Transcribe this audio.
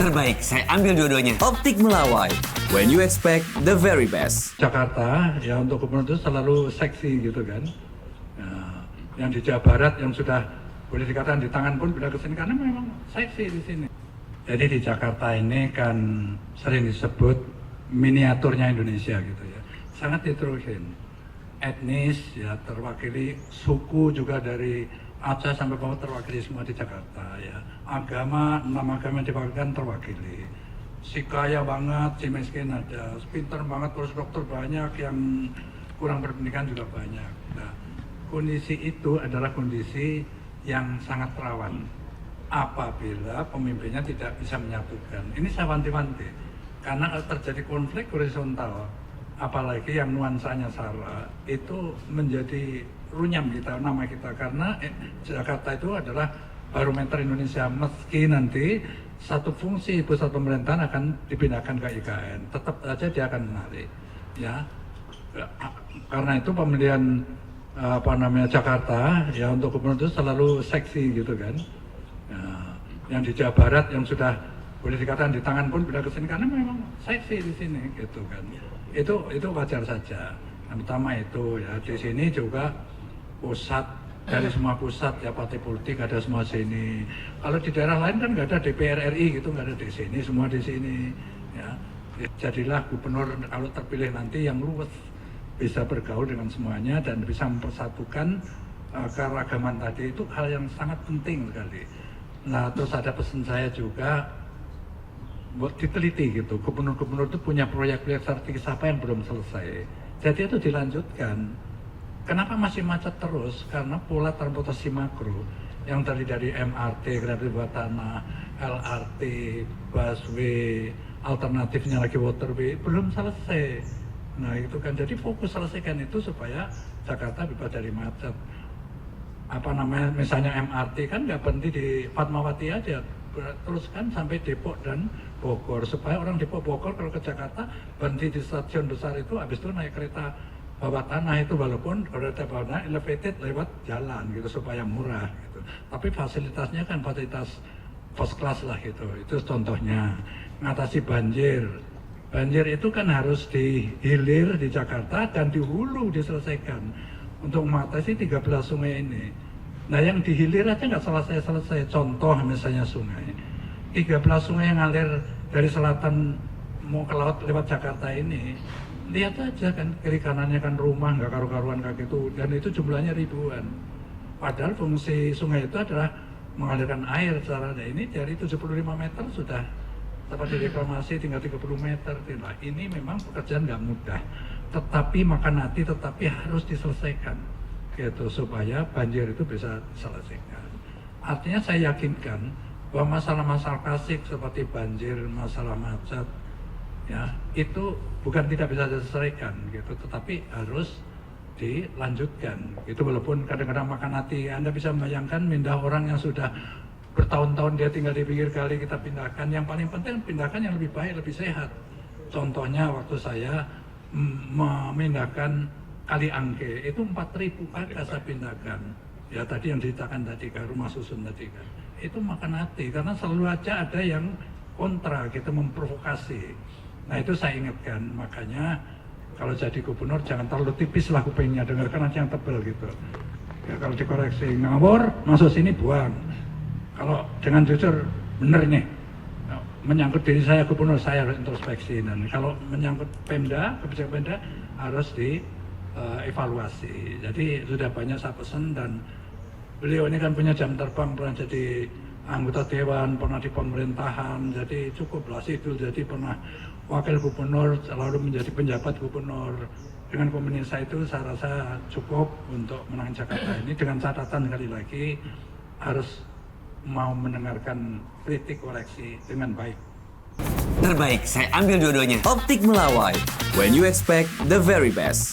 Terbaik, saya ambil dua-duanya. Optik Melawai, when you expect the very best. Jakarta ya untuk gubernur itu selalu seksi gitu kan. Nah, yang di Jawa Barat yang sudah boleh dikatakan di tangan pun pindah ke sini karena memang seksi di sini. Jadi di Jakarta ini kan sering disebut miniaturnya Indonesia gitu ya. Sangat heterogen. Etnis ya terwakili, suku juga dari Aceh sampai bawah terwakili semua di Jakarta ya. Agama, 6 agama yang diwakilkan terwakili. Si kaya banget, si miskin ada, si pintar banget, terus dokter banyak, yang kurang berpendidikan juga banyak. Nah, kondisi itu adalah kondisi yang sangat rawan apabila pemimpinnya tidak bisa menyatukan. Ini saya wanti-wanti, karena kalau terjadi konflik horizontal, apalagi yang nuansanya sara, itu menjadi runyam kita, nama kita, karena Jakarta itu adalah barometer Indonesia. Meski nanti satu fungsi pusat pemerintahan akan dipindahkan ke IKN, tetap saja dia akan menarik ya. Karena itu pemilihan Jakarta ya untuk gubernur itu selalu seksi gitu kan. Yang di Jawa Barat yang sudah boleh dikatakan di tangan pun pindah ke sini karena memang seksi di sini gitu kan. Itu wajar saja. Yang pertama itu ya, di sini juga pusat dari semua pusat ya, partai politik ada semua sini. Kalau di daerah lain kan nggak ada DPR RI gitu, nggak ada di sini, semua di sini ya. Jadilah gubernur kalau terpilih nanti yang luwes, bisa bergaul dengan semuanya dan bisa mempersatukan keragaman tadi. Itu hal yang sangat penting sekali. Nah, terus ada pesan saya juga buat diteliti gitu, gubernur-gubernur itu punya proyek-proyek strategis apa yang belum selesai, jadi itu dilanjutkan. Kenapa masih macet terus? Karena pola transportasi makro yang tadi dari MRT, kereta bawah tanah, LRT, busway, alternatifnya lagi waterway belum selesai. Nah itu kan, jadi fokus selesaikan itu supaya Jakarta bebas dari macet. Misalnya MRT kan nggak berhenti di Fatmawati aja, teruskan sampai Depok dan Bogor, supaya orang Depok Bogor kalau ke Jakarta berhenti di stasiun besar itu, habis itu naik kereta bawah tanah itu, walaupun kereta bawah tanah elevated lewat jalan gitu supaya murah gitu. Tapi fasilitasnya kan fasilitas first class lah gitu. Itu contohnya. Ngatasi banjir. Banjir itu kan harus di hilir di Jakarta dan di hulu diselesaikan untuk mengatasi 13 sungai ini. Nah yang di hilir aja nggak selesai-selesai. Contoh misalnya sungai. 13 sungai yang ngalir dari selatan mau ke laut lewat Jakarta ini. Lihat aja kan, kiri kanannya kan rumah, nggak karu-karuan kayak gitu. Dan itu jumlahnya ribuan. Padahal fungsi sungai itu adalah mengalirkan air caranya. Ini dari 75 meter sudah dapat direklamasi tinggal 30 meter. Nah, ini memang pekerjaan nggak mudah. Tetapi makan hati, tetapi harus diselesaikan. Gitu, supaya banjir itu bisa diselesaikan. Artinya saya yakinkan bahwa masalah-masalah klasik seperti banjir, masalah macet, ya itu bukan tidak bisa diselesaikan gitu, tetapi harus dilanjutkan gitu. Walaupun kadang-kadang makan hati, Anda bisa membayangkan pindah orang yang sudah bertahun-tahun dia tinggal di pinggir kali, kita pindahkan. Yang paling penting pindahkan yang lebih baik, lebih sehat. Contohnya waktu saya memindahkan Kali Angke itu 4.000 kakak saya pindahkan ya, tadi yang diceritakan tadi ke rumah susun tadi kan, itu makan hati karena selalu aja ada yang kontra gitu, memprovokasi. Nah itu saya ingatkan, makanya kalau jadi gubernur jangan terlalu tipis lah kupingnya, dengarkan aja yang tebel gitu ya. Kalau dikoreksi ngawur masuk sini buang, kalau dengan jujur bener nih menyangkut diri saya gubernur, saya harus introspeksi. Dan kalau menyangkut Pemda, kebijakan Pemda harus dievaluasi. Jadi sudah banyak saya pesan, dan beliau ini kan punya jam terbang, pernah jadi anggota dewan, pernah di pemerintahan, jadi cukuplah Sidul jadi pernah wakil gubernur, selalu menjadi penjabat gubernur. Dengan komunikasi saya itu saya rasa cukup untuk menangani Jakarta ini, dengan catatan sekali lagi harus mau mendengarkan kritik koreksi dengan baik. Terbaik, saya ambil dua-duanya. Optik Melawai, when you expect the very best.